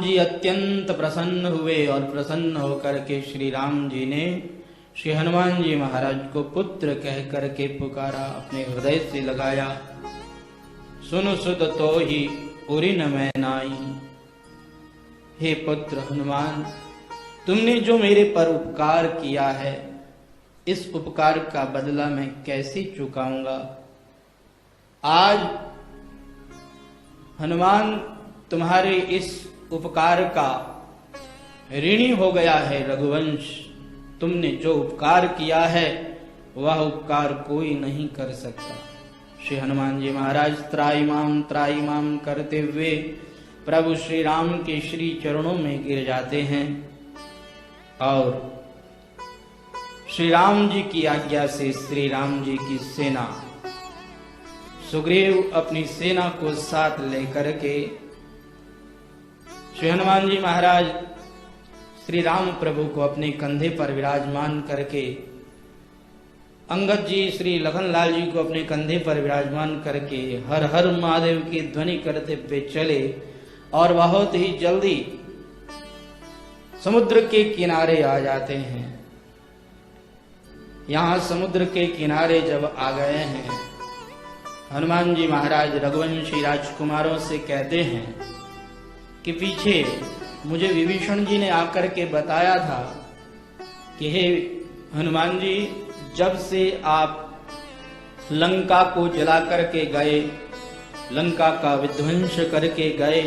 जी अत्यंत प्रसन्न हुए और प्रसन्न होकर के श्री राम जी ने श्री हनुमान जी महाराज को पुत्र कह करके पुकारा, अपने हृदय से लगाया। सुन सुत तो ही उरी न मैं नाई। हे पुत्र हनुमान, तुमने जो मेरे पर उपकार किया है, इस उपकार का बदला मैं कैसे चुकाऊंगा। आज हनुमान तुम्हारे इस उपकार का ऋणी हो गया है रघुवंश। तुमने जो उपकार किया है वह उपकार कोई नहीं कर सकता। श्री हनुमान जी महाराज त्राईमाम करते हुए प्रभु श्री राम के श्री चरणों में गिर जाते हैं और श्री राम जी की आज्ञा से श्री राम जी की सेना, सुग्रीव अपनी सेना को साथ लेकर के श्री हनुमान जी महाराज श्री राम प्रभु को अपने कंधे पर विराजमान करके, अंगद जी श्री लखनलाल जी को अपने कंधे पर विराजमान करके हर हर महादेव की ध्वनि करते हुए चले और बहुत ही जल्दी समुद्र के किनारे आ जाते हैं। यहाँ समुद्र के किनारे जब आ गए हैं, हनुमान जी महाराज रघुवंशी राजकुमारों से कहते हैं कि पीछे मुझे विभीषण जी ने आकर के बताया था कि हे हनुमान जी, जब से आप लंका को जला करके गए, लंका का विध्वंस करके गए,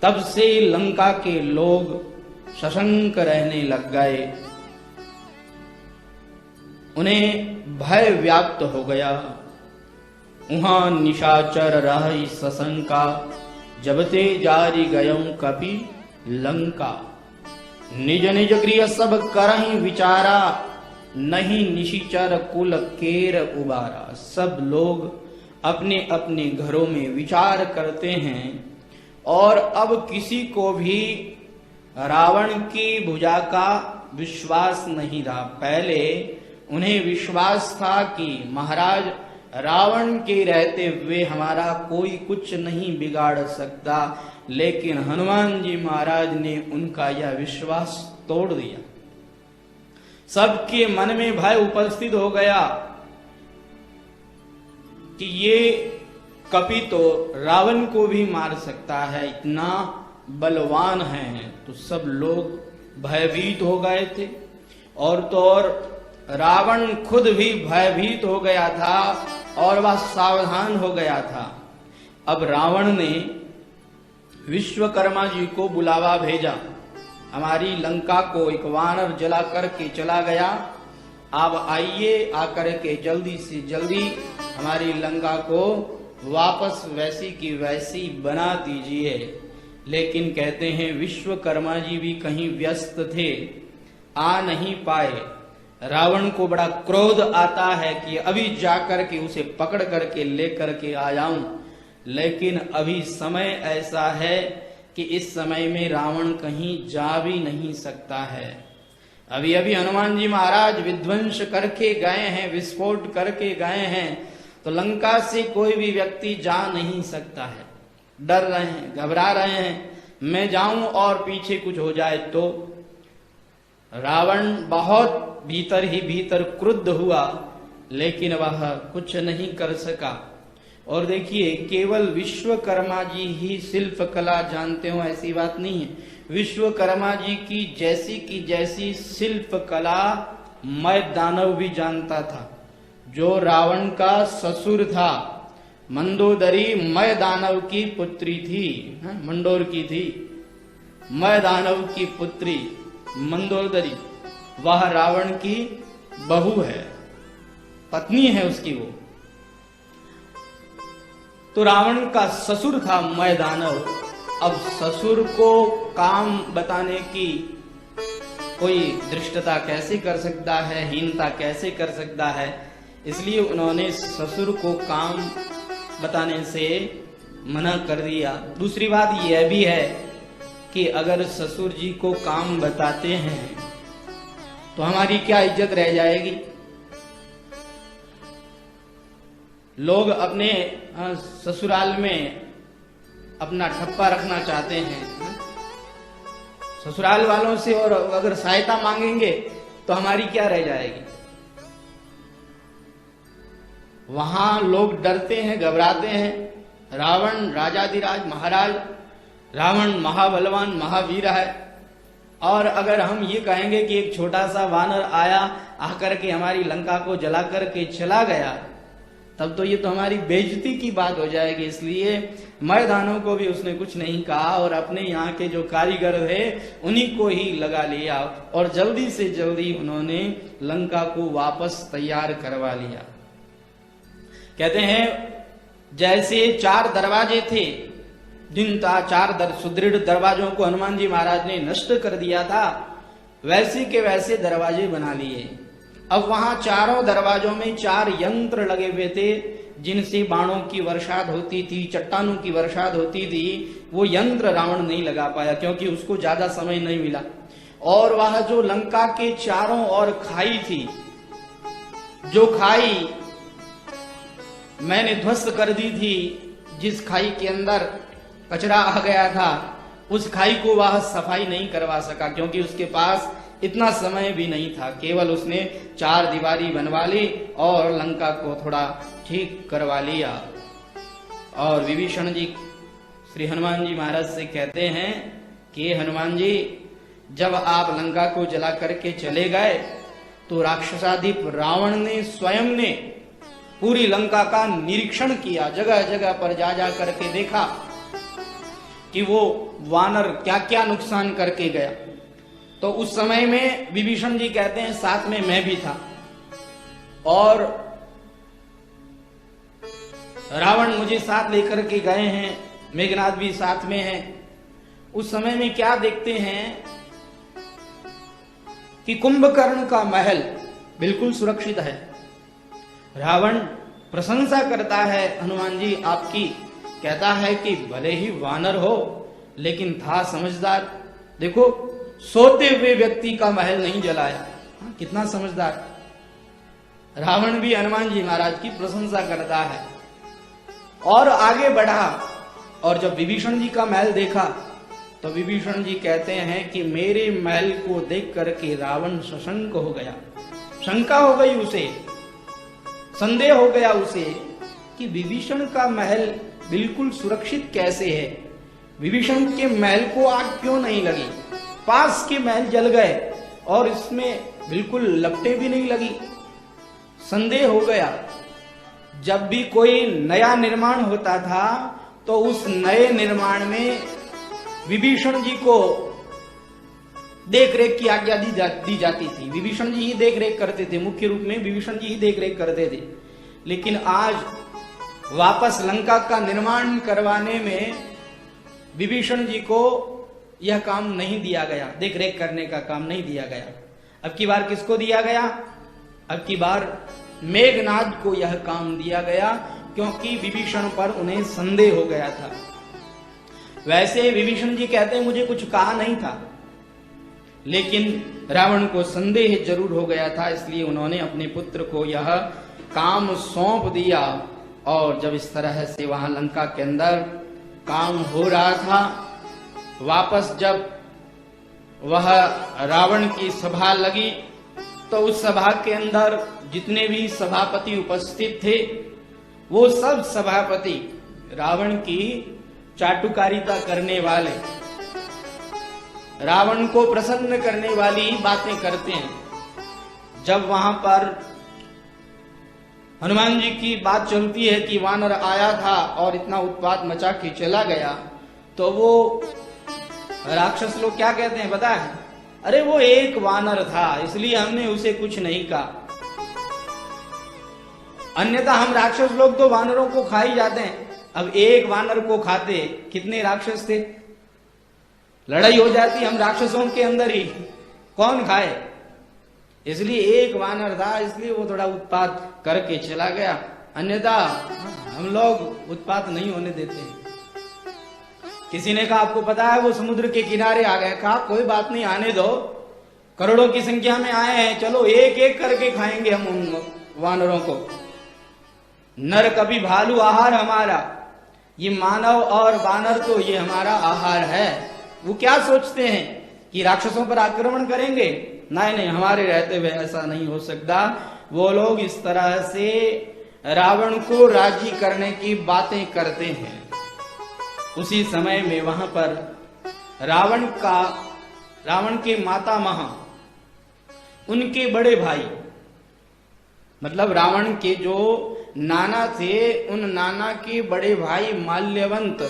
तब से लंका के लोग सशंक रहने लग गए। उन्हें भय व्याप्त हो गया। वहां निशाचर रही सशंका, जब ते जारी गयं कपि लंका। निज निज गृह सब करहि विचारा, नहीं निशिचर कुल केर उबारा। सब लोग अपने अपने घरों में विचार करते हैं और अब किसी को भी रावण की भुजा का विश्वास नहीं रहा। पहले उन्हें विश्वास था कि महाराज रावण के रहते हुए हमारा कोई कुछ नहीं बिगाड़ सकता, लेकिन हनुमान जी महाराज ने उनका यह विश्वास तोड़ दिया। सबके मन में भय उपस्थित हो गया कि ये कपि तो रावण को भी मार सकता है, इतना बलवान है। तो सब लोग भयभीत हो गए थे और तो और रावण खुद भी भयभीत हो गया था और वह सावधान हो गया था। अब रावण ने विश्वकर्मा जी को बुलावा भेजा, हमारी लंका को एक वानर जला करके चला गया, आप आइए, आकर के जल्दी से जल्दी हमारी लंका को वापस वैसी की वैसी बना दीजिए। लेकिन कहते हैं विश्वकर्मा जी भी कहीं व्यस्त थे, आ नहीं पाए। रावण को बड़ा क्रोध आता है कि अभी जाकर के उसे पकड़ करके लेकर के आ जाऊं, लेकिन अभी समय ऐसा है कि इस समय में रावण कहीं जा भी नहीं सकता है। अभी अभी हनुमान जी महाराज विध्वंस करके गए हैं, विस्फोट करके गए हैं, तो लंका से कोई भी व्यक्ति जा नहीं सकता है। डर रहे हैं, घबरा रहे हैं, मैं जाऊं और पीछे कुछ हो जाए तो। रावण बहुत भीतर ही भीतर क्रुद्ध हुआ, लेकिन वह कुछ नहीं कर सका। और देखिए, केवल विश्वकर्मा जी ही शिल्प कला जानते हो ऐसी बात नहीं है। विश्वकर्मा जी की जैसी शिल्प कला मैं दानव भी जानता था। जो रावण का ससुर था, मंदोदरी मैं दानव की पुत्री थी, मंडोर की थी। मैं दानव की पुत्री मंदोदरी, वह रावण की बहू है, पत्नी है उसकी वो। तो रावण का ससुर था मैं दानव। अब ससुर को काम बताने की कोई दृष्टता कैसे कर सकता है, हीनता कैसे कर सकता है, इसलिए उन्होंने ससुर को काम बताने से मना कर दिया। दूसरी बात यह भी है कि अगर ससुर जी को काम बताते हैं तो हमारी क्या इज्जत रह जाएगी। लोग अपने ससुराल में अपना ठप्पा रखना चाहते हैं, ससुराल वालों से और अगर सहायता मांगेंगे तो हमारी क्या रह जाएगी। वहां लोग डरते हैं, घबराते हैं। रावण राजाधिराज महाराज, रावण महाबलवान महावीर है, और अगर हम ये कहेंगे कि एक छोटा सा वानर आया, आकर के हमारी लंका को जला करके चला गया, तब तो ये तो हमारी बेइज्जती की बात हो जाएगी। इसलिए मैदानों को भी उसने कुछ नहीं कहा और अपने यहाँ के जो कारीगर थे उन्हीं को ही लगा लिया और जल्दी से जल्दी उन्होंने लंका को वापस तैयार करवा लिया। कहते हैं जैसे 4 दरवाजे थे, जिन 4 सुदृढ़ दरवाजों को हनुमान जी महाराज ने नष्ट कर दिया था, वैसे के वैसे दरवाजे बना लिए। अब वहां चारों दरवाजों में 4 यंत्र लगे हुए थे, जिनसे बाणों की वर्षात होती थी, चट्टानों की वर्षात होती थी। वो यंत्र रावण नहीं लगा पाया क्योंकि उसको ज्यादा समय नहीं मिला। और वह जो लंका के चारों ओर खाई थी, जो खाई मैंने ध्वस्त कर दी थी, जिस खाई के अंदर कचरा आ गया था, उस खाई को वह सफाई नहीं करवा सका क्योंकि उसके पास इतना समय भी नहीं था। केवल उसने 4 दीवारी बनवा ली और लंका को थोड़ा ठीक करवा लिया। और विभीषण जी श्री हनुमान जी महाराज से कहते हैं कि हनुमान जी, जब आप लंका को जला करके चले गए तो राक्षसाधिप रावण ने स्वयं ने पूरी लंका का निरीक्षण किया, जगह जगह पर जा करके देखा कि वो वानर क्या क्या नुकसान करके गया। तो उस समय में विभीषण जी कहते हैं साथ में मैं भी था और रावण मुझे साथ लेकर के गए हैं, मेघनाद भी साथ में है। उस समय में क्या देखते हैं कि कुंभकर्ण का महल बिल्कुल सुरक्षित है। रावण प्रशंसा करता है हनुमान जी आपकी, कहता है कि भले ही वानर हो लेकिन था समझदार। देखो सोते हुए व्यक्ति का महल नहीं जलाया, कितना समझदार। रावण भी हनुमान जी महाराज की प्रशंसा करता है और आगे बढ़ा। और जब विभीषण जी का महल देखा तो विभीषण जी कहते हैं कि मेरे महल को देख करके रावण सशंक हो गया, शंका हो गई उसे, संदेह हो गया उसे कि विभीषण का महल बिल्कुल सुरक्षित कैसे है, विभीषण के महल को आग क्यों नहीं लगी, पास के महल जल गए और इसमें बिल्कुल लपटें भी नहीं लगी। संदेह हो गया। जब भी कोई नया निर्माण होता था तो उस नए निर्माण में विभीषण जी को देखरेख की आज्ञा दी जाती थी। विभीषण जी ही देखरेख करते थे, मुख्य रूप में विभीषण जी ही देखरेख करते थे। लेकिन आज वापस लंका का निर्माण करवाने में विभीषण जी को यह काम नहीं दिया गया, देखरेख करने का काम नहीं दिया गया। अब की बार किसको दिया गया? अब की बार मेघनाद को यह काम दिया गया क्योंकि विभीषण पर उन्हें संदेह हो गया था। वैसे विभीषण जी कहते हैं मुझे कुछ कहा नहीं था, लेकिन रावण को संदेह जरूर हो गया था, इसलिए उन्होंने अपने पुत्र को यह काम सौंप दिया। और जब इस तरह से वहां लंका के अंदर काम हो रहा था, वापस जब वह रावण की सभा लगी तो उस सभा के अंदर जितने भी सभापति उपस्थित थे वो सब सभापति रावण की चाटुकारिता करने वाले, रावण को प्रसन्न करने वाली बातें करते हैं। जब वहां पर हनुमान जी की बात चलती है कि वानर आया था और इतना उत्पात मचा के चला गया, तो वो राक्षस लोग क्या कहते हैं पता है? अरे वो एक वानर था इसलिए हमने उसे कुछ नहीं कहा, अन्यथा हम राक्षस लोग तो वानरों को खा ही जाते हैं। अब एक वानर को खाते कितने राक्षस थे, लड़ाई हो जाती हम राक्षसों के अंदर ही, कौन खाए। इसलिए एक वानर था इसलिए वो थोड़ा उत्पात करके चला गया, अन्यथा हम लोग उत्पात नहीं होने देते। किसी ने कहा आपको पता है वो समुद्र के किनारे आ गए, कहा कोई बात नहीं आने दो, करोड़ों की संख्या में आए हैं, चलो एक एक करके खाएंगे हम उन वानरों को। नर कभी भालू आहार हमारा, ये मानव और वानर तो ये हमारा आहार है। वो क्या सोचते हैं कि राक्षसों पर आक्रमण करेंगे? नहीं नहीं, हमारे रहते हुए ऐसा नहीं हो सकता। वो लोग इस तरह से रावण को राजी करने की बातें करते हैं। उसी समय में वहां पर रावण के माता महा, उनके बड़े भाई, मतलब रावण के जो नाना थे, उन नाना के बड़े भाई माल्यवंत,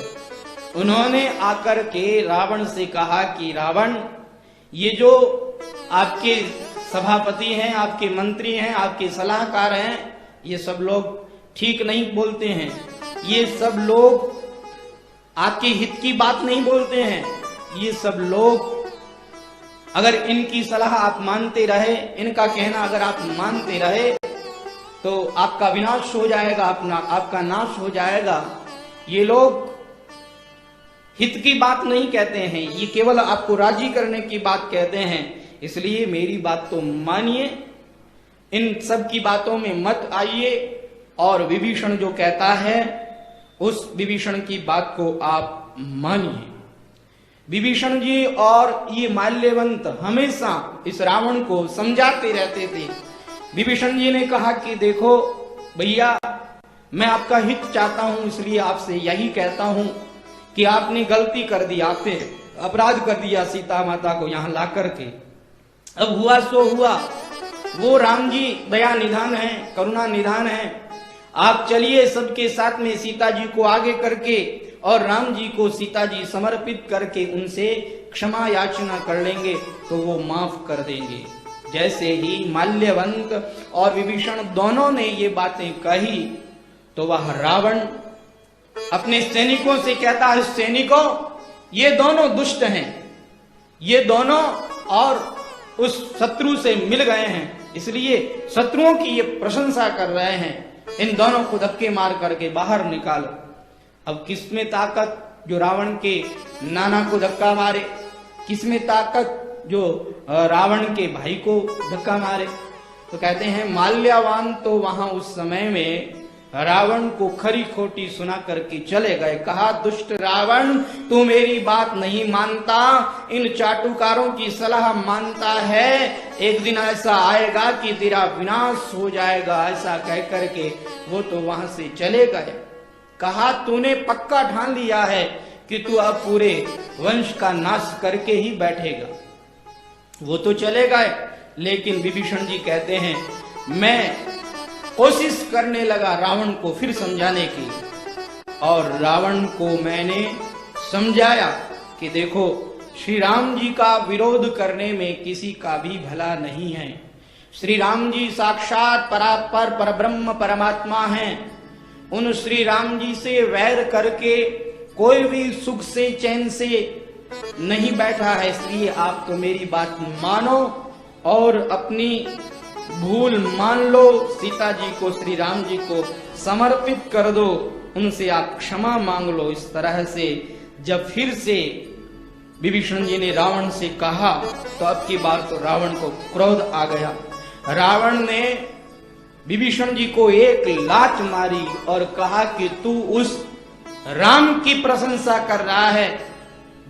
उन्होंने आकर के रावण से कहा कि रावण, ये जो आपके सभापति हैं, आपके मंत्री हैं, आपके सलाहकार हैं, ये सब लोग ठीक नहीं बोलते हैं। ये सब लोग आपके हित की बात नहीं बोलते हैं। ये सब लोग, अगर इनकी सलाह आप मानते रहे, इनका कहना अगर आप मानते रहे, तो आपका विनाश हो जाएगा, आपका नाश हो जाएगा। ये लोग हित की बात नहीं कहते हैं, ये केवल आपको राजी करने की बात कहते हैं। इसलिए मेरी बात तो मानिए, इन सब की बातों में मत आइए, और विभीषण जो कहता है उस विभीषण की बात को आप मानिए। विभीषण जी और ये माल्यवंत हमेशा इस रावण को समझाते रहते थे। विभीषण जी ने कहा कि देखो भैया, मैं आपका हित चाहता हूं, इसलिए आपसे यही कहता हूं कि आपने गलती कर दी, आपने अपराध कर दिया सीता माता को यहां ला करके। अब हुआ सो हुआ, वो राम जी दया निधान है, करुणा निधान है। आप चलिए सबके साथ में सीता जी को आगे करके और राम जी को सीता जी समर्पित करके उनसे क्षमा याचना कर लेंगे तो वो माफ कर देंगे। जैसे ही माल्यवंत और विभीषण दोनों ने ये बातें कही, तो वह रावण अपने सैनिकों से कहता है, सैनिकों, ये दोनों दुष्ट हैं, ये दोनों और उस शत्रु से मिल गए हैं, इसलिए शत्रुओं की ये प्रशंसा कर रहे हैं। इन दोनों को धक्के मार करके बाहर निकालो। अब किसमें ताकत जो रावण के नाना को धक्का मारे, किसमें ताकत जो रावण के भाई को धक्का मारे? तो कहते हैं माल्यवान तो वहां उस समय में रावण को खरी खोटी सुना करके चले गए। कहा, दुष्ट रावण, तू मेरी बात नहीं मानता, इन चाटुकारों की सलाह मानता है, एक दिन ऐसा आएगा कि तेरा विनाश हो जाएगा। ऐसा कह करके वो तो वहां से चले गए। कहा, तूने पक्का ठान लिया है कि तू अब पूरे वंश का नाश करके ही बैठेगा। वो तो चले गए, लेकिन विभीषण जी कहते हैं मैं कोशिश करने लगा रावण को फिर समझाने की, और रावण को मैंने समझाया कि देखो, श्री राम जी का विरोध करने में किसी का भी भला नहीं है। श्री राम जी साक्षात परापर परब्रह्म परमात्मा हैं। उन श्री राम जी से वैर करके कोई भी सुख से चैन से नहीं बैठा है। इसलिए आप तो मेरी बात मानो और अपनी भूल मान लो, सीता जी को, श्री राम जी को समर्पित कर दो, उनसे आप क्षमा मांग लो। इस तरह से जब फिर से विभीषण जी ने रावण से कहा, तो अब की बार तो रावण को क्रोध आ गया। रावण ने विभीषण जी को एक लात मारी और कहा कि तू उस राम की प्रशंसा कर रहा है,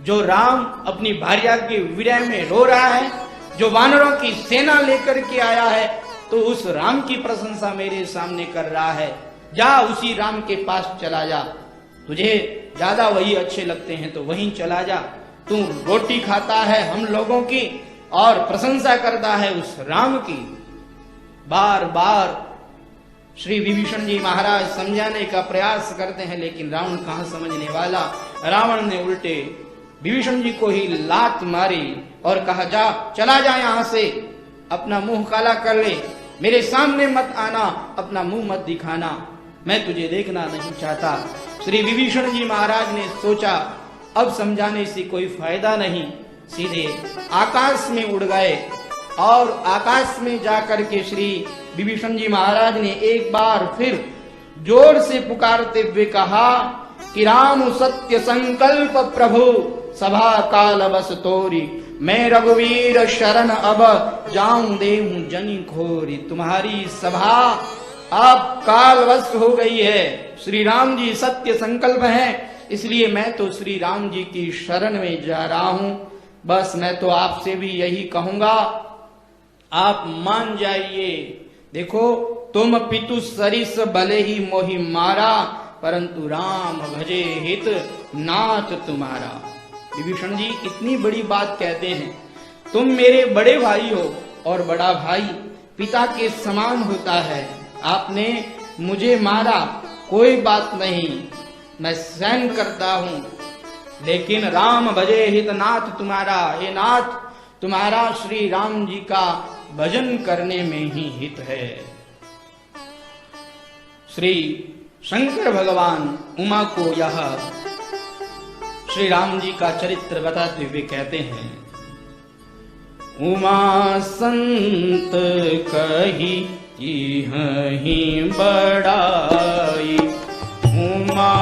जो राम अपनी भार्या के विरह में रो रहा है, जो वानरों की सेना लेकर के आया है, तो उस राम की प्रशंसा मेरे सामने कर रहा है। जा उसी राम के पास चला जा, तुझे ज्यादा वही अच्छे लगते हैं तो वहीं चला जा। तू रोटी खाता है हम लोगों की और प्रशंसा करता है उस राम की। बार बार श्री विभीषण जी महाराज समझाने का प्रयास करते हैं, लेकिन रावण कहां समझने वाला। रावण ने उल्टे विभीषण जी को ही लात मारी और कहा, जा, चला जा यहां से, अपना मुंह काला कर ले, मेरे सामने मत आना, अपना मुंह मत दिखाना, मैं तुझे देखना नहीं चाहता। श्री विभीषण जी महाराज ने सोचा अब समझाने से कोई फायदा नहीं, सीधे आकाश में उड़ गए और आकाश में जाकर के श्री विभीषण जी महाराज ने एक बार फिर जोर से पुकारते हुए कहा कि राम सत्य संकल्प प्रभु सभा काल बस तोरी, मैं रघुवीर शरण अब जाऊं देहूं जनी खोरी। तुम्हारी सभा अब कालवश हो गई है, श्री राम जी सत्य संकल्प हैं, इसलिए मैं तो श्री राम जी की शरण में जा रहा हूं। बस मैं तो आपसे भी यही कहूंगा, आप मान जाइए। देखो, तुम पितु सरिस भले ही मोहि मारा, परंतु राम भजे हित नाथ तुम्हारा। विभीषण जी इतनी बड़ी बात कहते हैं, तुम मेरे बड़े भाई हो और बड़ा भाई पिता के समान होता है। आपने मुझे मारा, कोई बात नहीं, मैं सहन करता हूं, लेकिन राम भजे हित नाथ तुम्हारा, हे नाथ, तुम्हारा श्री राम जी का भजन करने में ही हित है। श्री शंकर भगवान उमा को यह श्री राम जी का चरित्र बताते हुए कहते हैं, उमा संत कही इहि बड़ाई, उमा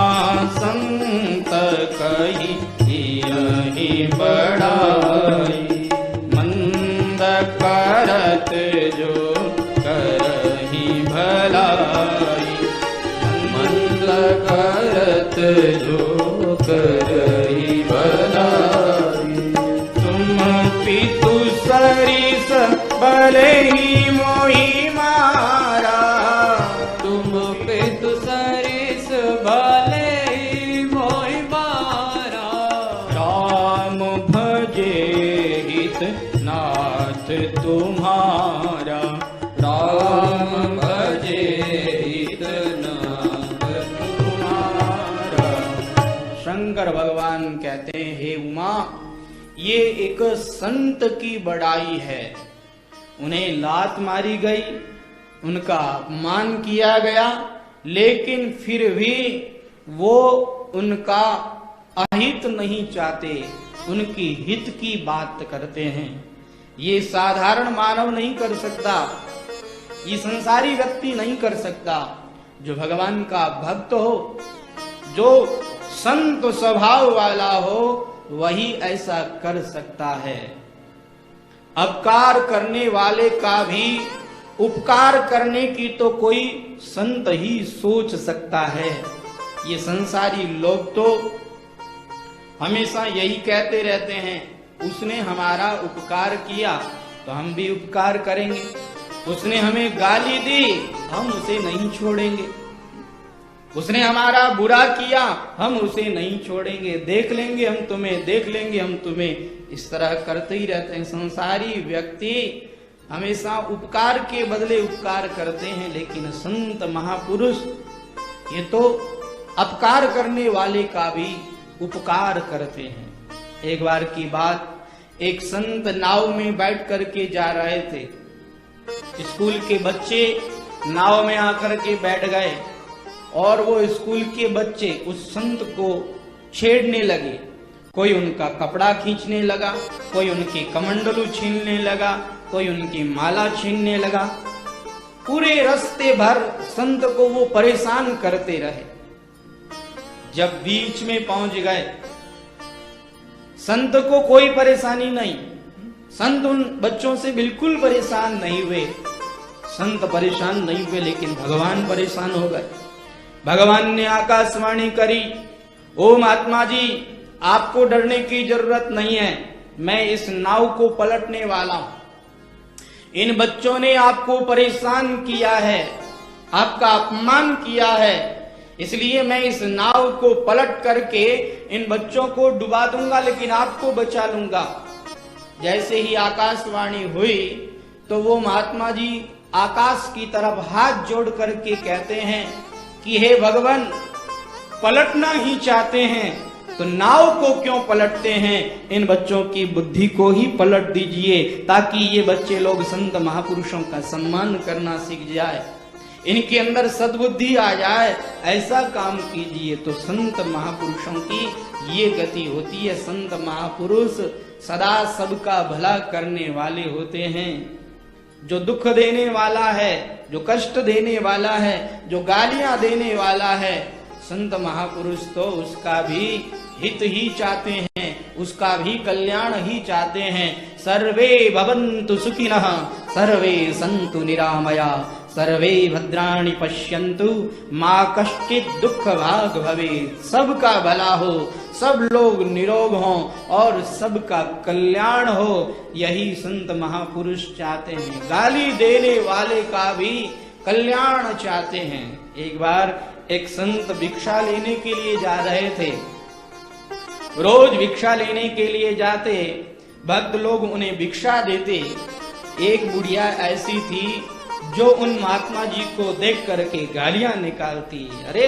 संत कही इहि बड़ाई, मंद करत जो करहि भलाई, मंद करत जो करहि भलाई, तुम पितु सरिस भले ही मोहि मारा, तुम पितु सरिस भले ही मोहि मारा, राम भजे हित नाथ तुम्हारा, राम भजे हित नाथ तुम्हारा। शंकर भगवान कहते हैं, हे उमा, ये एक संत की बड़ाई है। उन्हें लात मारी गई, उनका अपमान किया गया, लेकिन फिर भी वो उनका अहित नहीं चाहते, उनकी हित की बात करते हैं। ये साधारण मानव नहीं कर सकता, ये संसारी व्यक्ति नहीं कर सकता। जो भगवान का भक्त हो, जो संत स्वभाव वाला हो, वही ऐसा कर सकता है। अपकार करने वाले का भी उपकार करने की तो कोई संत ही सोच सकता है। ये संसारी लोग तो हमेशा यही कहते रहते हैं, उसने हमारा उपकार किया तो हम भी उपकार करेंगे, उसने हमें गाली दी हम उसे नहीं छोड़ेंगे, उसने हमारा बुरा किया हम उसे नहीं छोड़ेंगे, देख लेंगे हम तुम्हें, देख लेंगे हम तुम्हें। इस तरह करते ही रहते हैं। संसारी व्यक्ति हमेशा उपकार के बदले उपकार करते हैं, लेकिन संत महापुरुष ये तो अपकार करने वाले का भी उपकार करते हैं। एक बार की बात, एक संत नाव में बैठ करके जा रहे थे। स्कूल के बच्चे नाव में आकर के बैठ गए और वो स्कूल के बच्चे उस संत को छेड़ने लगे। कोई उनका कपड़ा खींचने लगा, कोई उनके कमंडलू छीनने लगा, कोई उनकी माला छीनने लगा। पूरे रास्ते भर संत को वो परेशान करते रहे। जब बीच में पहुंच गए, संत को कोई परेशानी नहीं, संत उन बच्चों से बिल्कुल परेशान नहीं हुए। संत परेशान नहीं हुए, लेकिन भगवान परेशान हो गए। भगवान ने आकाशवाणी करी, ओ महात्मा जी, आपको डरने की जरूरत नहीं है, मैं इस नाव को पलटने वाला हूं। इन बच्चों ने आपको परेशान किया है, आपका अपमान किया है, इसलिए मैं इस नाव को पलट करके इन बच्चों को डुबा दूंगा, लेकिन आपको बचा लूंगा। जैसे ही आकाशवाणी हुई तो वो महात्मा जी आकाश की तरफ हाथ जोड़ करके कहते हैं कि हे भगवान, पलटना ही चाहते हैं तो नाव को क्यों पलटते हैं, इन बच्चों की बुद्धि को ही पलट दीजिए, ताकि ये बच्चे लोग संत महापुरुषों का सम्मान करना सीख जाए, इनके अंदर सद्बुद्धि आ जाए। ऐसा काम कीजिए तो संत महापुरुषों की ये गति होती है। संत महापुरुष सदा सबका भला करने वाले होते हैं। जो दुख देने वाला है, जो कष्ट देने वाला है, जो गालियां देने वाला है, संत महापुरुष तो उसका भी हित ही चाहते हैं, उसका भी कल्याण ही चाहते हैं। सर्वे भवन्तु सुखिनः, सर्वे सन्तु निरामया, सर्वे भद्राणि पश्यन्तु माँ कश्चित् दुख भाग भवेत्। सबका भला हो, सब लोग निरोग हों और सबका कल्याण हो, यही संत महापुरुष चाहते हैं। गाली देने वाले का भी कल्याण चाहते हैं। एक बार एक संत भिक्षा लेने के लिए जा रहे थे। रोज भिक्षा लेने के लिए जाते, भक्त लोग उन्हें भिक्षा देते। एक बुढ़िया ऐसी थी जो उन महात्मा जी को देख करके गालियां निकालती। अरे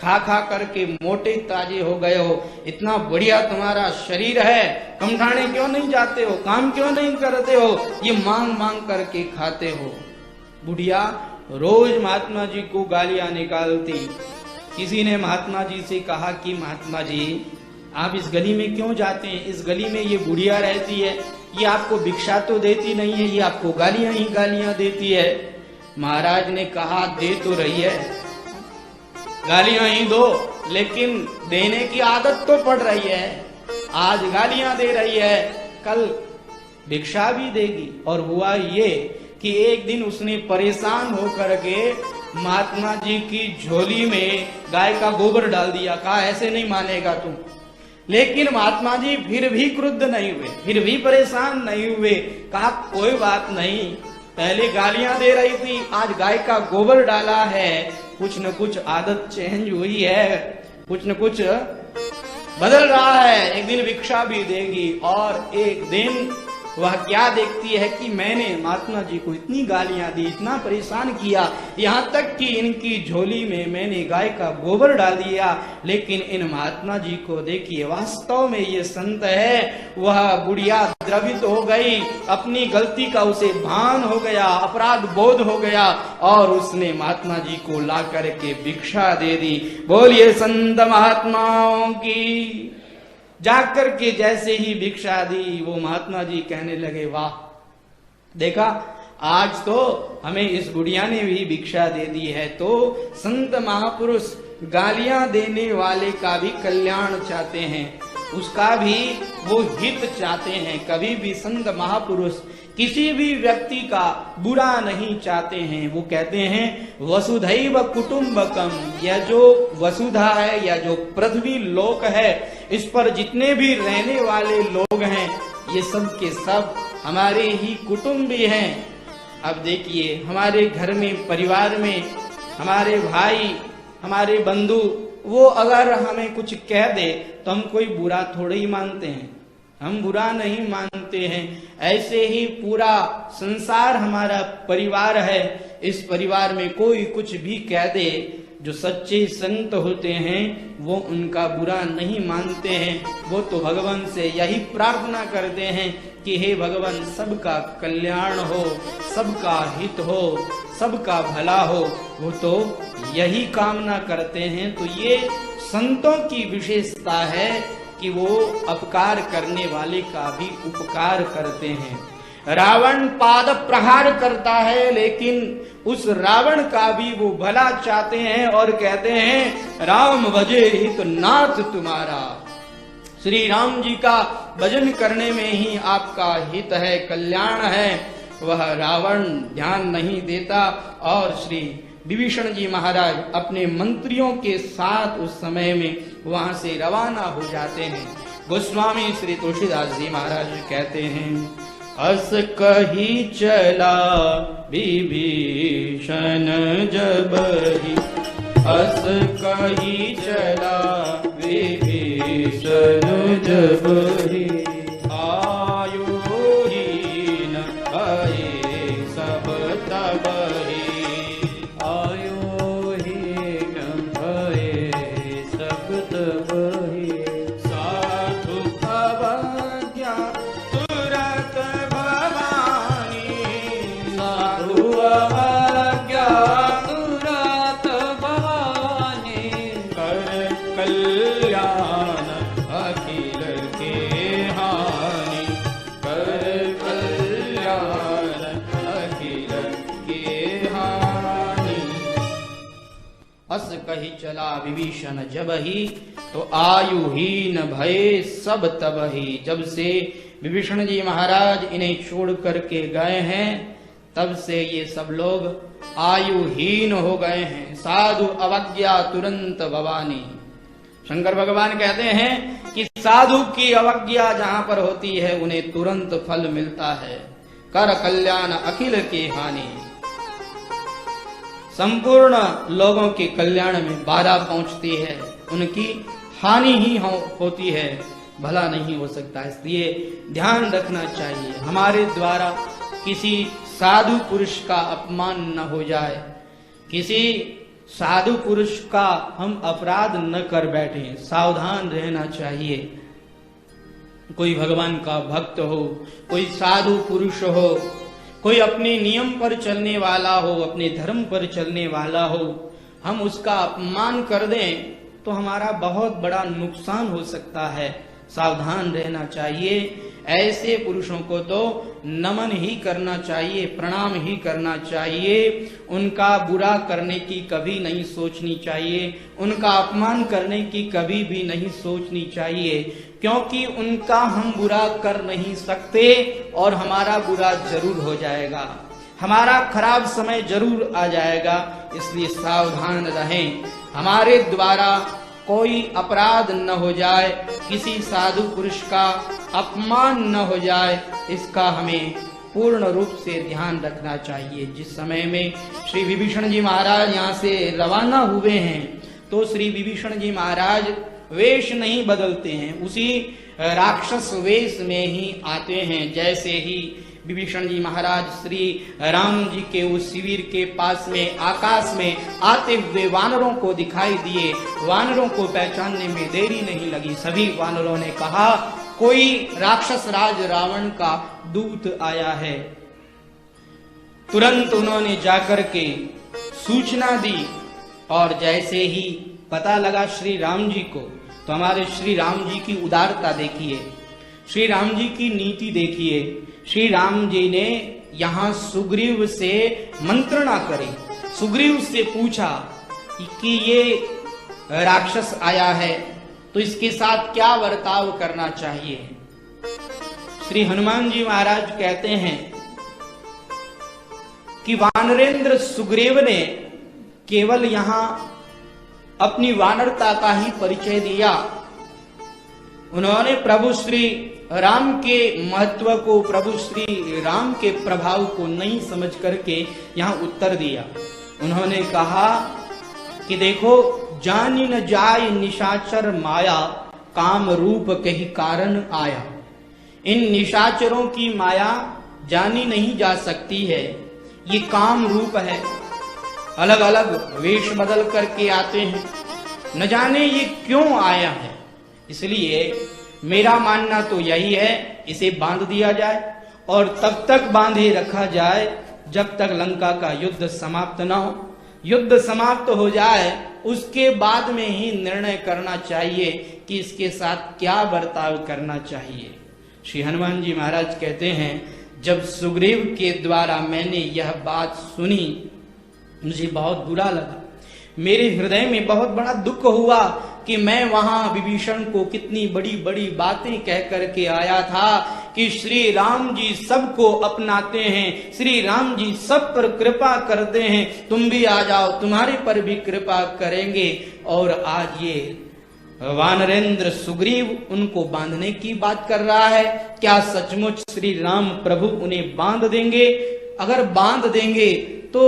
खा खा करके मोटे ताजे हो गए हो, इतना बढ़िया तुम्हारा शरीर है, कमठाने क्यों नहीं जाते हो, काम क्यों नहीं करते हो, ये मांग मांग करके खाते हो। बुढ़िया रोज महात्मा जी को गालियां निकालती। किसी ने महात्मा जी से कहा कि महात्मा जी आप इस गली में क्यों जाते हैं, इस गली में ये बुढ़िया रहती है, ये आपको भिक्षा तो देती नहीं है, ये आपको गालियां ही गालियां देती है। महाराज ने कहा दे तो रही है, गालियां ही दो, लेकिन देने की आदत तो पड़ रही है। आज गालियां दे रही है, कल भिक्षा भी देगी। और हुआ ये कि एक दिन उसने परेशान होकर के महात्मा जी की झोली में गाय का गोबर डाल दिया। कहा ऐसे नहीं मानेगा तू। लेकिन महात्मा जी फिर भी क्रुद्ध नहीं हुए, फिर भी परेशान नहीं हुए। कहा कोई बात नहीं, पहले गालियां दे रही थी, आज गाय का गोबर डाला है, कुछ न कुछ आदत चेंज हुई है, कुछ न कुछ बदल रहा है, एक दिन भिक्षा भी देगी। और एक दिन वह क्या देखती है कि मैंने महात्मा जी को इतनी गालियां दी, इतना परेशान किया, यहाँ तक कि इनकी झोली में मैंने गाय का गोबर डाल दिया। लेकिन इन महात्मा जी को देखिए, वास्तव में ये संत है। वह बुढ़िया द्रवित हो गई, अपनी गलती का उसे भान हो गया, अपराध बोध हो गया और उसने महात्मा जी को ला करके भिक्षा दे दी। बोलिए संत महात्माओं की। जाकर के जैसे ही भिक्षा दी, वो महात्मा जी कहने लगे वाह, देखा आज तो हमें इस बुढ़िया ने भी भिक्षा दे दी है। तो संत महापुरुष गालियां देने वाले का भी कल्याण चाहते हैं, उसका भी वो हित चाहते हैं। कभी भी संत महापुरुष किसी भी व्यक्ति का बुरा नहीं चाहते हैं। वो कहते हैं वसुधैव कुटुंबकम, यह जो वसुधा है या जो पृथ्वी लोक है, इस पर जितने भी रहने वाले लोग हैं ये सब के सब हमारे ही कुटुंबी हैं। अब देखिए हमारे घर में, परिवार में हमारे भाई, हमारे बंधु, वो अगर हमें कुछ कह दे तो हम कोई बुरा थोड़े ही मानते हैं, हम बुरा नहीं मानते हैं। ऐसे ही पूरा संसार हमारा परिवार है। इस परिवार में कोई कुछ भी कह दे, जो सच्चे संत होते हैं वो उनका बुरा नहीं मानते हैं। वो तो भगवान से यही प्रार्थना करते हैं कि हे भगवान सबका कल्याण हो, सबका हित हो, सबका भला हो, वो तो यही कामना करते हैं। तो ये संतों की विशेषता है कि वो अपकार करने वाले का भी उपकार करते हैं। रावण पाद प्रहार करता है, लेकिन उस रावण का भी वो भला चाहते हैं और कहते हैं राम भजे हित नाथ तुम्हारा। श्री राम जी का भजन करने में ही आपका हित है, कल्याण है। वह रावण ध्यान नहीं देता और श्री विभीषण जी महाराज अपने मंत्रियों के साथ उस समय में वहां से रवाना हो जाते हैं। गोस्वामी श्री तुलसीदास जी महाराज कहते हैं अस कही चला विभीषण जबहि, अस कही चला विभीषण जबहि, आयो हीन भये सब तबहि, आयो हीन भये सब तबहि, साधु अवज्ञा तुरत भवानी, साधु अवज्ञा तुरत भवानी, कर कल्याण अखिल के हानि, कर कल्याण अखिल के हानि। अस कही चला विभीषण जबहि, तो आयुहीन भय सब तबहि। जब से विभीषण जी महाराज इन्हें छोड़ करके गए हैं, तब से ये सब लोग आयुहीन हो गए हैं। साधु अवज्ञा तुरंत भवानी। शंकर भगवान कहते हैं कि साधु की अवज्ञा जहां पर होती है उन्हें तुरंत फल मिलता है। कर कल्याण अखिल की हानि। संपूर्ण लोगों के कल्याण में बाधा पहुंचती है, उनकी हानि ही होती है, भला नहीं हो सकता। इसलिए ध्यान रखना चाहिए हमारे द्वारा किसी साधु पुरुष का अपमान न हो जाए, किसी साधु पुरुष का हम अपराध न कर बैठे, सावधान रहना चाहिए। कोई भगवान का भक्त हो, कोई साधु पुरुष हो, कोई अपने नियम पर चलने वाला हो, अपने धर्म पर चलने वाला हो, हम उसका अपमान कर दें तो हमारा बहुत बड़ा नुकसान हो सकता है। सावधान रहना चाहिए। ऐसे पुरुषों को तो नमन ही करना चाहिए, प्रणाम ही करना चाहिए। उनका बुरा करने की कभी नहीं सोचनी चाहिए, उनका अपमान करने की कभी भी नहीं सोचनी चाहिए, क्योंकि उनका हम बुरा कर नहीं सकते और हमारा बुरा जरूर हो जाएगा, हमारा खराब समय जरूर आ जाएगा। इसलिए सावधान रहें, हमारे द्वारा कोई अपराध न हो जाए, किसी साधु पुरुष का अपमान न हो जाए, इसका हमें पूर्ण रूप से ध्यान रखना चाहिए। जिस समय में श्री विभीषण जी महाराज यहाँ से रवाना हुए हैं तो श्री विभीषण जी महाराज वेश नहीं बदलते हैं, उसी राक्षस वेश में ही आते हैं। जैसे ही विभीषण जी महाराज श्री राम जी के उस शिविर के पास में आकाश में आते हुए वानरों को दिखाई दिए, वानरों को पहचानने में देरी नहीं लगी। सभी वानरों ने कहा कोई राक्षस राज रावण का दूत आया है। तुरंत उन्होंने जाकर के सूचना दी और जैसे ही पता लगा श्री राम जी को, तो हमारे श्री राम जी की उदारता देखिए, श्री राम जी की नीति देखिए। श्री राम जी ने यहाँ सुग्रीव से मंत्रणा करी, सुग्रीव से पूछा कि ये राक्षस आया है तो इसके साथ क्या बर्ताव करना चाहिए। श्री हनुमान जी महाराज कहते हैं कि वानरेंद्र सुग्रीव ने केवल यहाँ अपनी वानरता का ही परिचय दिया, उन्होंने प्रभु श्री राम के महत्व को, प्रभु श्री राम के प्रभाव को नहीं समझ करके यहाँ उत्तर दिया। उन्होंने कहा कि देखो, जानी न जाय निशाचर माया, काम रूप कही कारण आया। इन निशाचरों की माया जानी नहीं जा सकती है, ये काम रूप है, अलग अलग वेश बदल करके आते हैं, न जाने ये क्यों आया है। इसलिए मेरा मानना तो यही है, इसे बांध दिया जाए और तब तक बांधे रखा जाए जब तक लंका का युद्ध समाप्त न हो। युद्ध समाप्त हो जाए उसके बाद में ही निर्णय करना चाहिए कि इसके साथ क्या बर्ताव करना चाहिए। श्री हनुमान जी महाराज कहते हैं, जब सुग्रीव के द्वारा मैंने यह बात सुनी मुझे बहुत बुरा लगा, मेरे हृदय में बहुत बड़ा दुख हुआ कि मैं वहां विभीषण को कितनी बड़ी बड़ी बातें कह करके आया था कि श्री राम जी सबको अपनाते हैं, श्री राम जी सब पर कृपा करते हैं, तुम भी आ जाओ, तुम्हारे पर भी कृपा करेंगे। और आज ये वानरेंद्र सुग्रीव उनको बांधने की बात कर रहा है। क्या सचमुच श्री राम प्रभु उन्हें बांध देंगे? अगर बांध देंगे तो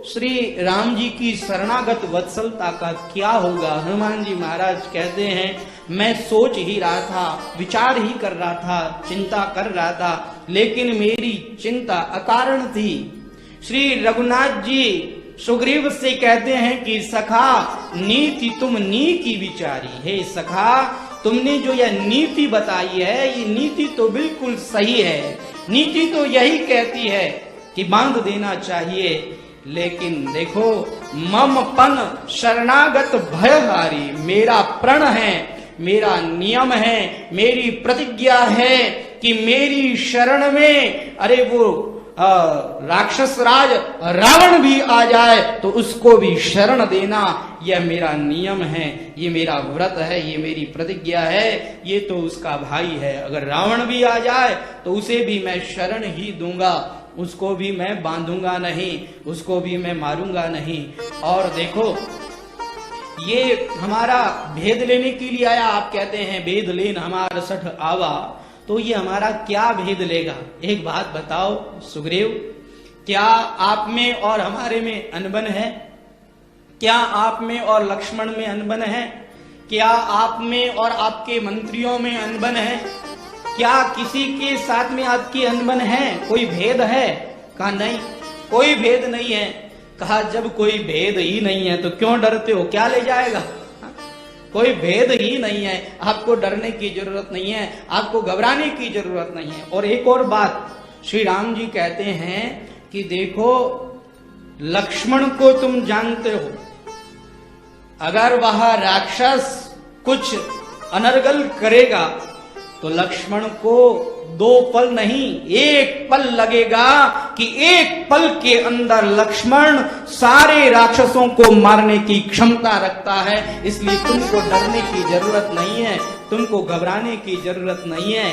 श्री राम जी की शरणागत वत्सलता का क्या होगा? हनुमान जी महाराज कहते हैं, मैं सोच ही रहा था, विचार ही कर रहा था, चिंता कर रहा था, लेकिन मेरी चिंता अकारण थी। श्री रघुनाथ जी सुग्रीव से कहते हैं कि सखा नीति तुम नीति विचारी। हे सखा, तुमने जो यह नीति बताई है, ये नीति तो बिल्कुल सही है। नीति तो यही कहती है कि बांध देना चाहिए, लेकिन देखो, ममपन शरणागत भयहारी, मेरा प्रण है, मेरा नियम है, मेरी प्रतिज्ञा है कि मेरी शरण में अरे वो राक्षस राज रावण भी आ जाए तो उसको भी शरण देना, यह मेरा नियम है, ये मेरा व्रत है, ये मेरी प्रतिज्ञा है, ये तो उसका भाई है। अगर रावण भी आ जाए तो उसे भी मैं शरण ही दूंगा। उसको भी मैं बांधूंगा नहीं, उसको भी मैं मारूंगा नहीं। और देखो ये हमारा भेद लेने के लिए आया। आप कहते हैं भेद लेन हमारा सठ आवा, तो ये हमारा क्या भेद लेगा? एक बात बताओ सुग्रीव, क्या आप में और हमारे में अनबन है? क्या आप में और लक्ष्मण में अनबन है? क्या आप में और आपके मंत्रियों में अनबन है? क्या किसी के साथ में आपकी अनबन है? कोई भेद है? कहा नहीं, कोई भेद नहीं है। कहा जब कोई भेद ही नहीं है तो क्यों डरते हो, क्या ले जाएगा? कोई भेद ही नहीं है, आपको डरने की जरूरत नहीं है, आपको घबराने की जरूरत नहीं है। और एक और बात श्री राम जी कहते हैं कि देखो लक्ष्मण को तुम जानते हो, अगर वह राक्षस कुछ अनर्गल करेगा तो लक्ष्मण को 2 पल नहीं 1 पल लगेगा कि 1 पल के अंदर लक्ष्मण सारे राक्षसों को मारने की क्षमता रखता है। इसलिए तुमको डरने की जरूरत नहीं है, तुमको घबराने की जरूरत नहीं है।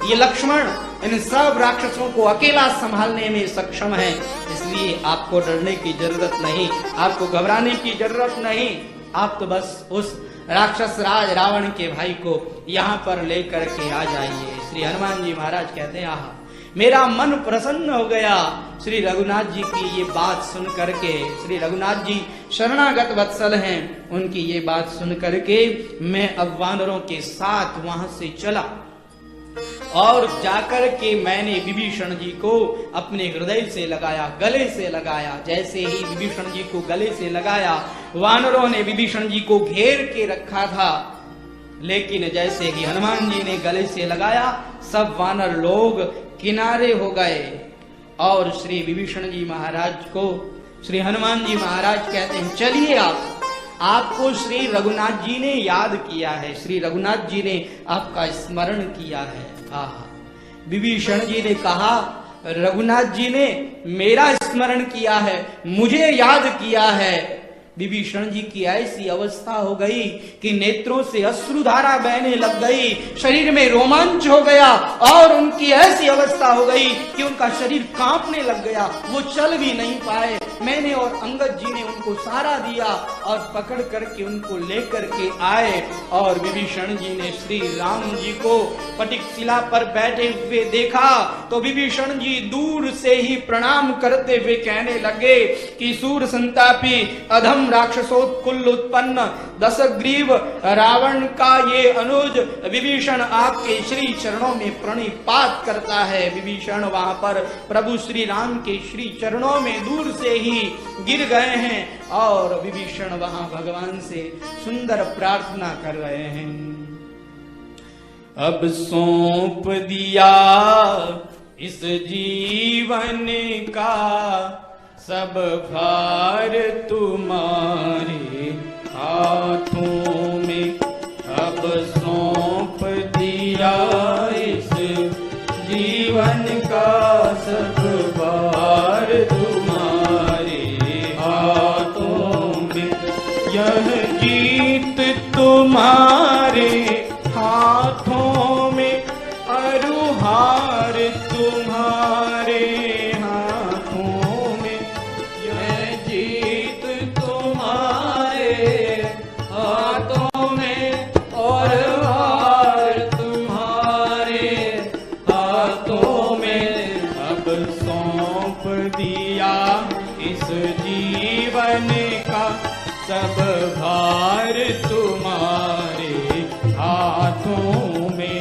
ये लक्ष्मण इन सब राक्षसों को अकेला संभालने में सक्षम है, इसलिए आपको डरने की जरूरत नहीं, आपको घबराने की जरूरत नहीं। आप तो बस उस राक्षस राज रावण के भाई को यहाँ पर लेकर के आ जाइए। श्री हनुमान जी महाराज कहते हैं आहा मेरा मन प्रसन्न हो गया श्री रघुनाथ जी की ये बात सुन करके। श्री रघुनाथ जी शरणागत वत्सल हैं, उनकी ये बात सुन करके मैं अब वानरों के साथ वहां से चला और जाकर के मैंने विभीषण जी को अपने हृदय से लगाया, गले से लगाया। जैसे ही विभीषण जी को गले से लगाया, वानरों ने विभीषण जी को घेर के रखा था, लेकिन जैसे ही हनुमान जी ने गले से लगाया सब वानर लोग किनारे हो गए। और श्री विभीषण जी महाराज को श्री हनुमान जी महाराज कहते हैं चलिए आपको श्री रघुनाथ जी ने याद किया है, श्री रघुनाथ जी ने आपका स्मरण किया है। आहा विभीषण जी ने कहा रघुनाथ जी ने मेरा स्मरण किया है, मुझे याद किया है। विभीषण जी की ऐसी अवस्था हो गई कि नेत्रों से अश्रुधारा बहने लग गई, शरीर में रोमांच हो गया और उनकी ऐसी अवस्था हो गई कि उनका शरीर कांपने लग गया, वो चल भी नहीं पाए। मैंने और अंगद जी ने उनको सहारा दिया और पकड़ करके उनको लेकर के आए। और विभीषण जी ने श्री राम जी को पटिक शिला पर बैठे हुए देखा तो विभीषण जी दूर से ही प्रणाम करते हुए कहने लगे कि सूर संतापी अधम राक्षसोत्कुल उत्पन्न दशग्रीव रावण का ये अनुज विभीषण आपके श्री चरणों में प्रणिपात करता है। विभीषण वहां पर प्रभु श्री राम के श्री चरणों में दूर से ही गिर गए हैं और विभीषण वहां भगवान से सुंदर प्रार्थना कर रहे हैं। अब सौंप दिया इस जीवन का सब भार तुम्हारे हाथों में, अब सौंप दिया इस जीवन का सब भार तुम्हारे हाथों में, यह जीत तुम्हारे हाथों में, अरुहार तुम्हारे सब भार तुम्हारे हाथों में, अब सौंप दिया इस जीवन का सब भार तुम्हारे हाथों में।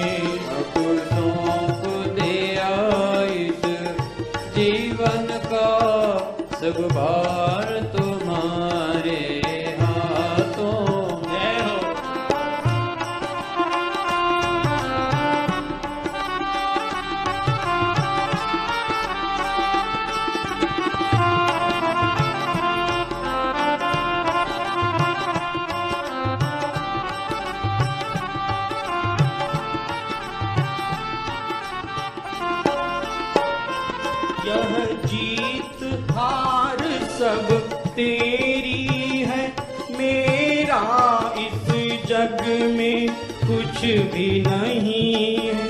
सब तेरी है, मेरा इस जग में कुछ भी नहीं है।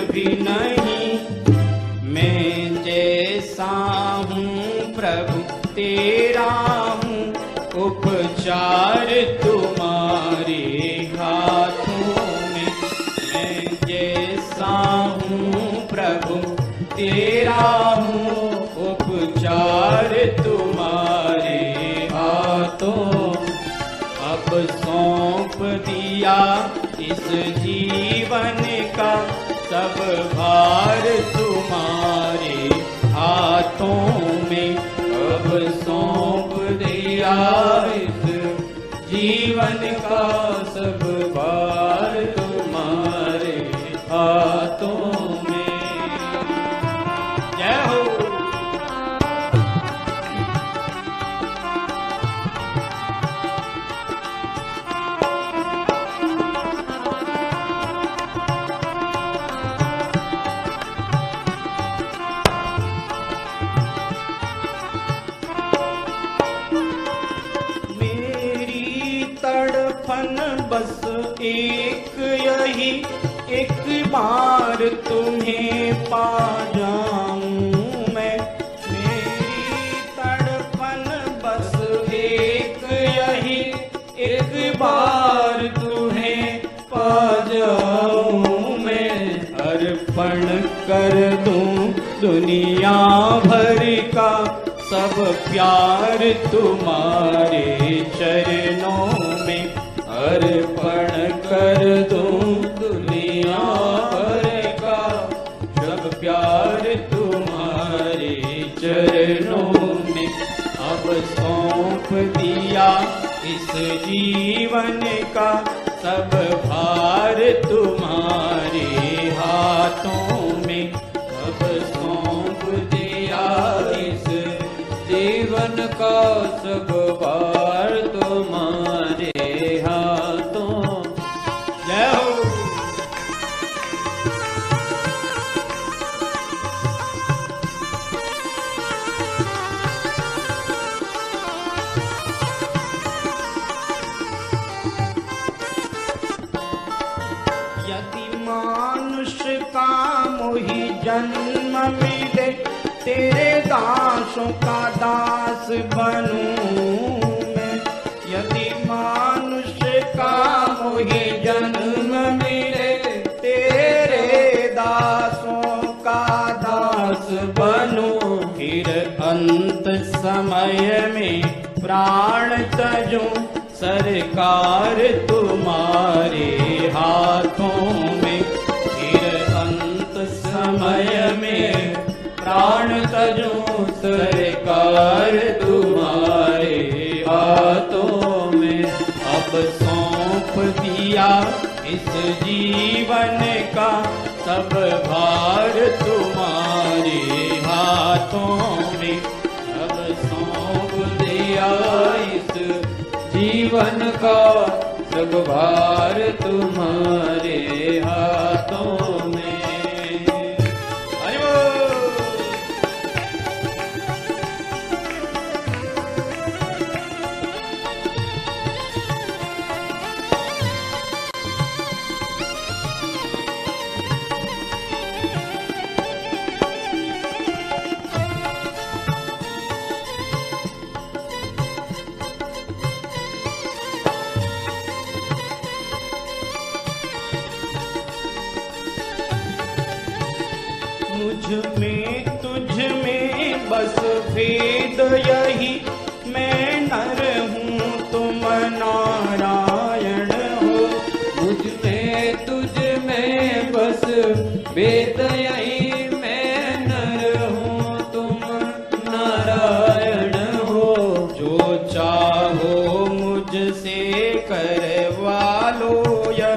भी नहीं। मैं जैसा हूँ प्रभु तेरा हूँ, उपचार तुम्हारे हाथों में। मैं जैसा हूँ प्रभु तेरा हूँ, उपचार तुम्हारे हाथों। अब सौंप दिया इस जीवन का सब भार तुम्हारे हाथों में। अब सौंप दिया इस जीवन का सब भार तुम्हारे हाथों में। जय हो। तड़पन बस एक यही, एक बार तुम्हें पा जाऊं मैं। मेरी तड़पन बस एक यही, एक बार तुम्हें पा जाऊं मैं। अर्पण कर दूं दुनिया भर का सब प्यार तुम्हारे चरणों में। अर्पण कर दूं दुनिया भर का सब प्यार तुम्हारे चरणों में। अब सौंप दिया इस जीवन का सब भार तुम्हारे हाथों में। अब सौंप दिया इस जीवन का सब भार तुम्हारे हाथों। जय हो। यदि मानुष का मोहि जन्म मिले, तेरे दासों का दास बनूं मैं। यदि मानुष का मोहि जन्म मिले, तेरे दासों का दास बनूं। फिर अंत समय में प्राण तजूं, सरकार तुम्हारे हाथों में। फिर अंत समय में प्राण तजूं, सरकार तुम्हारे हाथों में। अब सौंप दिया इस जीवन का सब भार तुम्हारे हाथों में। अब सौंप दिया इस जीवन का सब भार तुम्हारे हाथों में। मुझ में तुझ में बस भेद यही, मैं नर हूँ तुम नारायण हो। मुझ में तुझ में बस भेद यही, मैं नर हूँ तुम नारायण हो। जो चाहो मुझसे करवा लो, यह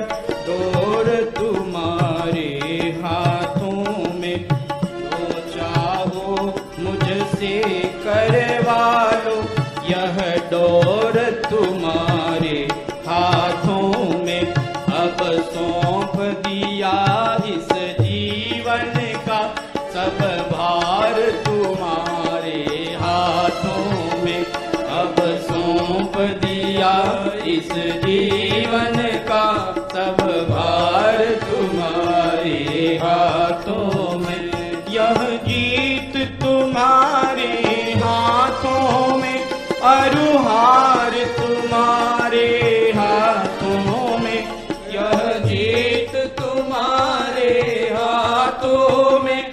डोर तुम्हारे हाथों में। जो चाहो मुझसे करवा लो, यह डोर तुम्हारे हाथों में। अब सौंप दिया इस जीवन का सब भार तुम्हारे हाथों में। अब सौंप दिया इस जीवन का सब भार तुम्हारे हाथ। हाथों में, यह जीत तुम्हारे हाथों में, अरुहार तुम्हारे हाथों में, यह जीत तुम्हारे हाथों में,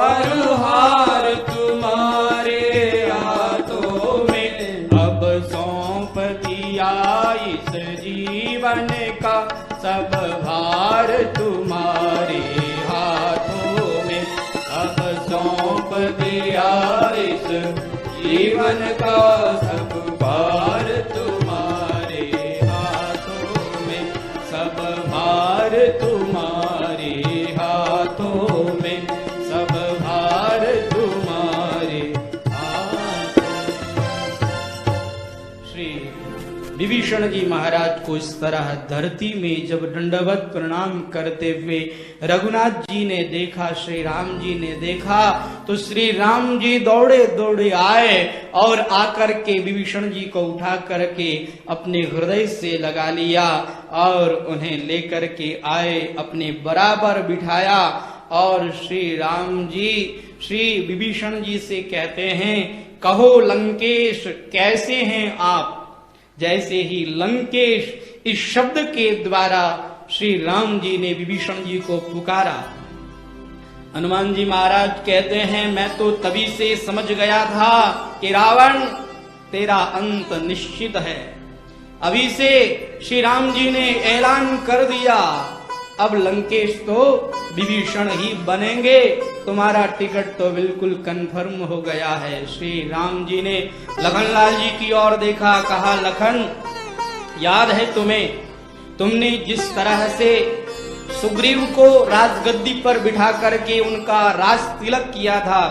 अरुहार तुम्हारे हाथों में। अब सौंप दिया इस जीवन का सब भार तुम्हारे हाथों में, अब सौंप दिया इस जीवन का सब भार तुम्हारे हाथों में, सब भार तुम्हारे हाथों में, सब भार तुम्हारे हाथों। श्री विभीषण जी महाराज को इस तरह धरती में जब दंडवत प्रणाम करते हुए रघुनाथ जी ने देखा, श्री राम जी ने देखा, तो श्री राम जी दौड़े दौड़े आए और आकर के विभीषण जी को उठा करके अपने हृदय से लगा लिया और उन्हें लेकर के आए, अपने बराबर बिठाया और श्री राम जी श्री विभीषण जी से कहते हैं, कहो लंकेश कैसे हैं आप। जैसे ही लंकेश इस शब्द के द्वारा श्री राम जी ने विभीषण जी को पुकारा, हनुमान जी महाराज कहते हैं, मैं तो तभी से समझ गया था कि रावण तेरा अंत निश्चित है। अभी से श्री राम जी ने ऐलान कर दिया, अब लंकेश तो विभीषण ही बनेंगे, तुम्हारा टिकट तो बिल्कुल कंफर्म हो गया है। श्री राम जी ने लखनलाल जी की ओर देखा, कहा, लखन याद है तुम्हें, तुमने जिस तरह से सुग्रीव को राजगद्दी पर बिठा करके उनका राज तिलक किया था,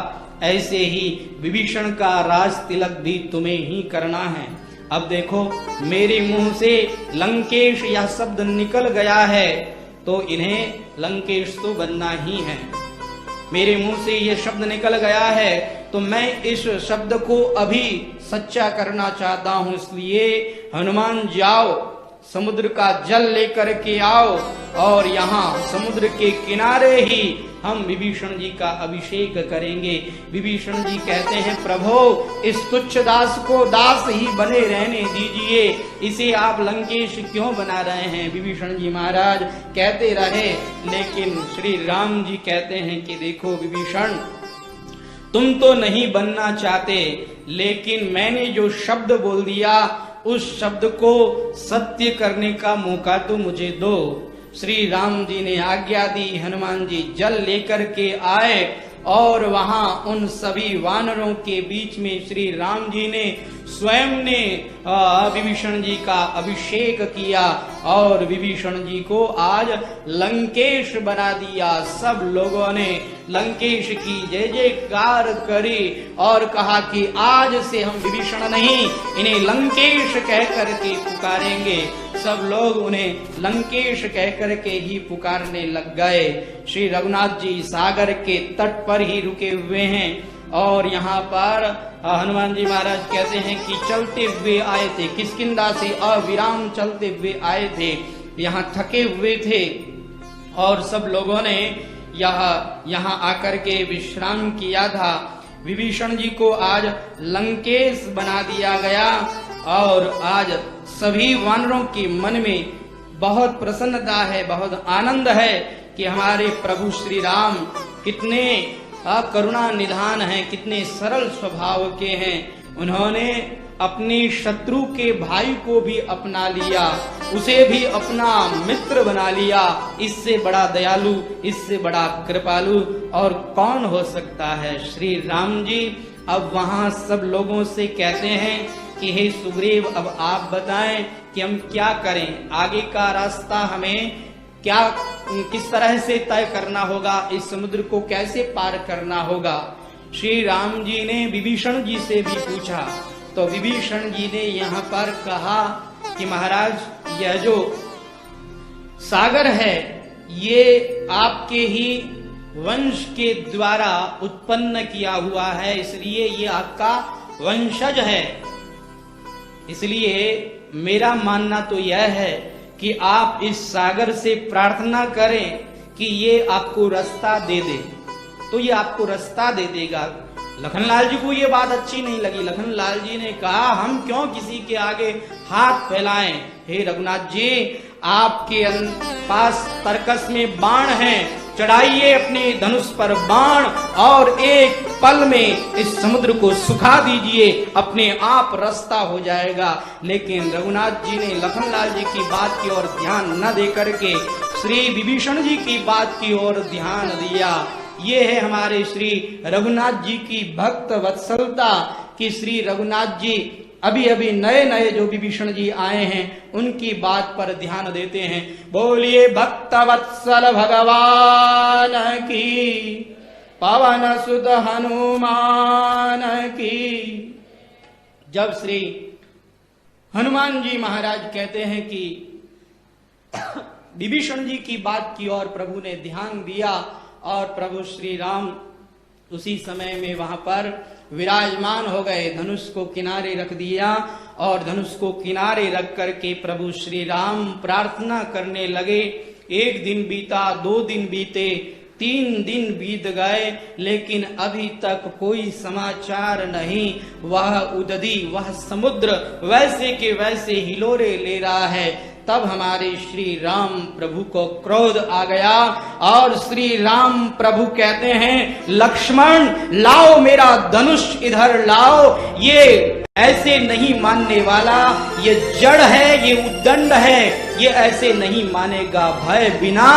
ऐसे ही विभीषण का राज तिलक भी तुम्हें ही करना है। अब देखो मेरे मुंह से लंकेश यह शब्द निकल गया है, तो इन्हें लंकेश तो बनना ही है। मेरे मुंह से ये शब्द निकल गया है, तो मैं इस शब्द को अभी सच्चा करना चाहता हूं। इसलिए हनुमान जाओ, समुद्र का जल लेकर के आओ और यहाँ समुद्र के किनारे ही हम विभीषण जी का अभिषेक करेंगे। विभीषण जी कहते हैं, प्रभु इस तुच्छ दास को दास ही बने रहने दीजिए, इसे आप लंकेश क्यों बना रहे हैं। विभीषण जी महाराज कहते रहे, लेकिन श्री राम जी कहते हैं कि देखो विभीषण, तुम तो नहीं बनना चाहते, लेकिन मैंने जो शब्द बोल दिया उस शब्द को सत्य करने का मौका तो मुझे दो। श्री राम जी ने आज्ञा दी, हनुमान जी जल लेकर के आए और वहां उन सभी वानरों के बीच में श्री राम जी ने स्वयं ने विभीषण जी का अभिषेक किया और विभीषण जी को आज लंकेश बना दिया। सब लोगों ने लंकेश की जय जयकार करी और कहा कि आज से हम विभीषण नहीं, इन्हें लंकेश कह करके पुकारेंगे। सब लोग उन्हें लंकेश कह करके ही पुकारने लग गए। श्री रघुनाथ जी सागर के तट पर ही रुके हुए हैं और यहाँ पर हनुमान जी महाराज कहते हैं कि चलते हुए आए थे, किष्किंधा से अविराम चलते हुए आए थे, यहाँ थके हुए थे और सब लोगों ने यहाँ आकर के विश्राम किया था। विभीषण जी को आज लंकेश बना दिया गया और आज सभी वानरों के मन में बहुत प्रसन्नता है, बहुत आनंद है कि हमारे प्रभु श्री राम कितने करुणा निधान हैं, कितने सरल स्वभाव के हैं। उन्होंने अपने शत्रु के भाई को भी अपना लिया, उसे भी अपना मित्र बना लिया। इससे बड़ा दयालु, इससे बड़ा कृपालु और कौन हो सकता है। श्री राम जी अब वहां सब लोगों से कहते हैं कि हे सुग्रीव, अब आप बताएं कि हम क्या करें, आगे का रास्ता हमें क्या किस तरह से तय करना होगा, इस समुद्र को कैसे पार करना होगा। श्री राम जी ने विभीषण जी से भी पूछा तो विभीषण जी ने यहाँ पर कहा कि महाराज यह जो सागर है ये आपके ही वंश के द्वारा उत्पन्न किया हुआ है, इसलिए ये आपका वंशज है। इसलिए मेरा मानना तो यह है कि आप इस सागर से प्रार्थना करें कि ये आपको रास्ता दे दे, तो ये आपको रास्ता दे देगा। लखनलाल जी को ये बात अच्छी नहीं लगी। लखनलाल जी ने कहा, हम क्यों किसी के आगे हाथ फैलाएं? हे रघुनाथ जी, आपके पास तरकस में बाण है, चढ़ाइए अपने धनुष पर बाण और एक पल में इस समुद्र को सुखा दीजिए, अपने आप रास्ता हो जाएगा। लेकिन रघुनाथ जी ने लखनलाल जी की बात की ओर ध्यान न दे करके श्री विभीषण जी की बात की ओर ध्यान दिया। ये है हमारे श्री रघुनाथ जी की भक्त वत्सलता कि श्री रघुनाथ जी अभी अभी नए नए जो विभीषण जी आए हैं उनकी बात पर ध्यान देते हैं। बोलिए भक्त वत्सल भगवान की, पवन सुत हनुमान की। जब श्री हनुमान जी महाराज कहते हैं कि विभीषण जी की बात की ओर प्रभु ने ध्यान दिया और प्रभु श्री राम उसी समय में वहां पर विराजमान हो गए, धनुष को किनारे रख दिया और धनुष को किनारे रख करके प्रभु श्री राम प्रार्थना करने लगे। 1 दिन बीता, 2 दिन बीते, 3 दिन बीत गए, लेकिन अभी तक कोई समाचार नहीं। वह उदधी, वह समुद्र वैसे के वैसे हिलोरे ले रहा है। तब हमारे श्री राम प्रभु को क्रोध आ गया और श्री राम प्रभु कहते हैं, लक्ष्मण लाओ मेरा धनुष इधर लाओ। ये ऐसे नहीं मानने वाला, ये जड़ है, ये उद्दंड है, ये ऐसे नहीं मानेगा। भय बिना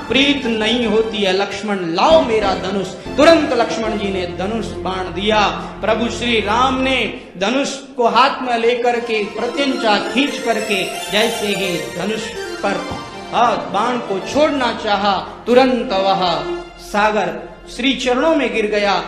प्रीत नहीं होती है। लक्ष्मण लाओ मेरा धनुष। तुरंत लक्ष्मण जी ने धनुष बाण दिया। प्रभु श्री राम ने धनुष को हाथ में लेकर के प्रत्यंचा खींच करके जैसे ही धनुष पर बाण को छोड़ना चाहा, तुरंत वह सागर श्री चरणों में गिर गया।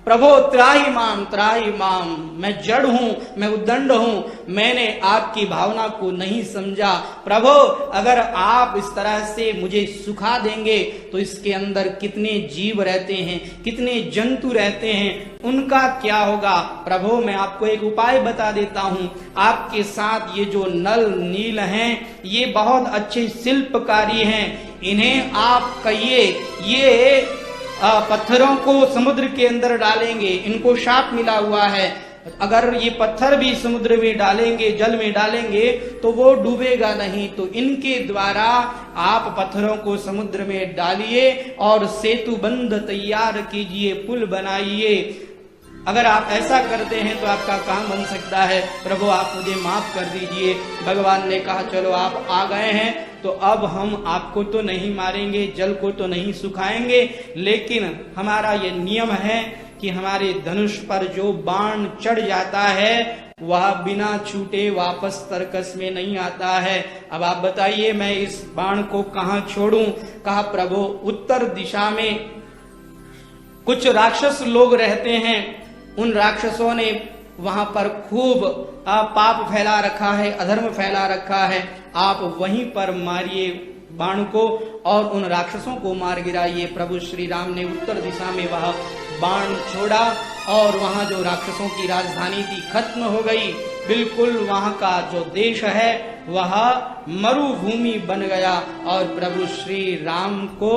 प्रभो त्राहि माम, मैं जड़ हूं, मैं उद्दंड हूं, मैंने आपकी भावना को नहीं समझा। प्रभो अगर आप इस तरह से मुझे सुखा देंगे तो इसके अंदर कितने जीव रहते हैं, कितने जंतु रहते हैं, उनका क्या होगा। प्रभो मैं आपको एक उपाय बता देता हूं, आपके साथ ये जो नल नील हैं ये बहुत अच्छे शिल्पकारी हैं, इन्हें आप कहिए ये पत्थरों को समुद्र के अंदर डालेंगे, इनको शाप मिला हुआ है, अगर ये पत्थर भी समुद्र में डालेंगे, जल में डालेंगे तो वो डूबेगा नहीं। तो इनके द्वारा आप पत्थरों को समुद्र में डालिए और सेतु बंध तैयार कीजिए, पुल बनाइए। अगर आप ऐसा करते हैं तो आपका काम बन सकता है। प्रभु आप मुझे माफ कर दीजिए। भगवान ने कहा चलो आप आ गए हैं तो अब हम आपको तो नहीं मारेंगे, जल को तो नहीं सुखाएंगे, लेकिन हमारा ये नियम है कि हमारे धनुष पर जो बाण चढ़ जाता है वह बिना छूटे वापस तरकस में नहीं आता है। अब आप बताइए मैं इस बाण को कहाँ छोड़ूं। कहा प्रभु उत्तर दिशा में कुछ राक्षस लोग रहते हैं, उन राक्षसों ने वहां पर खूब पाप फैला रखा है, अधर्म फैला रखा है, आप वहीं पर मारिए बाण को और उन राक्षसों को मार गिराइए। प्रभु श्री राम ने उत्तर दिशा में वह बाण छोड़ा और वहां जो राक्षसों की राजधानी थी खत्म हो गई। बिल्कुल वहां का जो देश है वह मरुभूमि बन गया और प्रभु श्री राम को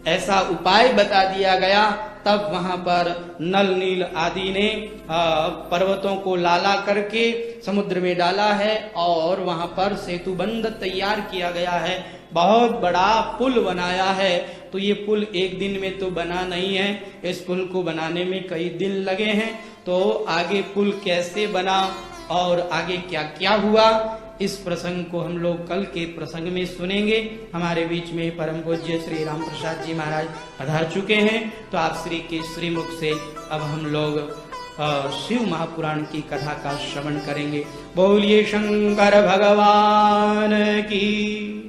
ऐसा उपाय बता दिया गया। तब वहां पर नल नील आदि ने पर्वतों को लाला करके समुद्र में डाला है और वहां पर सेतु बंध तैयार किया गया है, बहुत बड़ा पुल बनाया है। तो ये पुल एक दिन में तो बना नहीं है, इस पुल को बनाने में कई दिन लगे हैं। तो आगे पुल कैसे बना और आगे क्या क्या हुआ, इस प्रसंग को हम लोग कल के प्रसंग में सुनेंगे। हमारे बीच में परम पूज्य श्री राम प्रसाद जी महाराज पधार चुके हैं, तो आप श्री के श्रीमुख से अब हम लोग शिव महापुराण की कथा का श्रवण करेंगे। बोलिए शंकर भगवान की।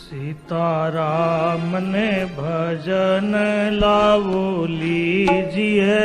सीताराम ने भजन लाओ लीजिए,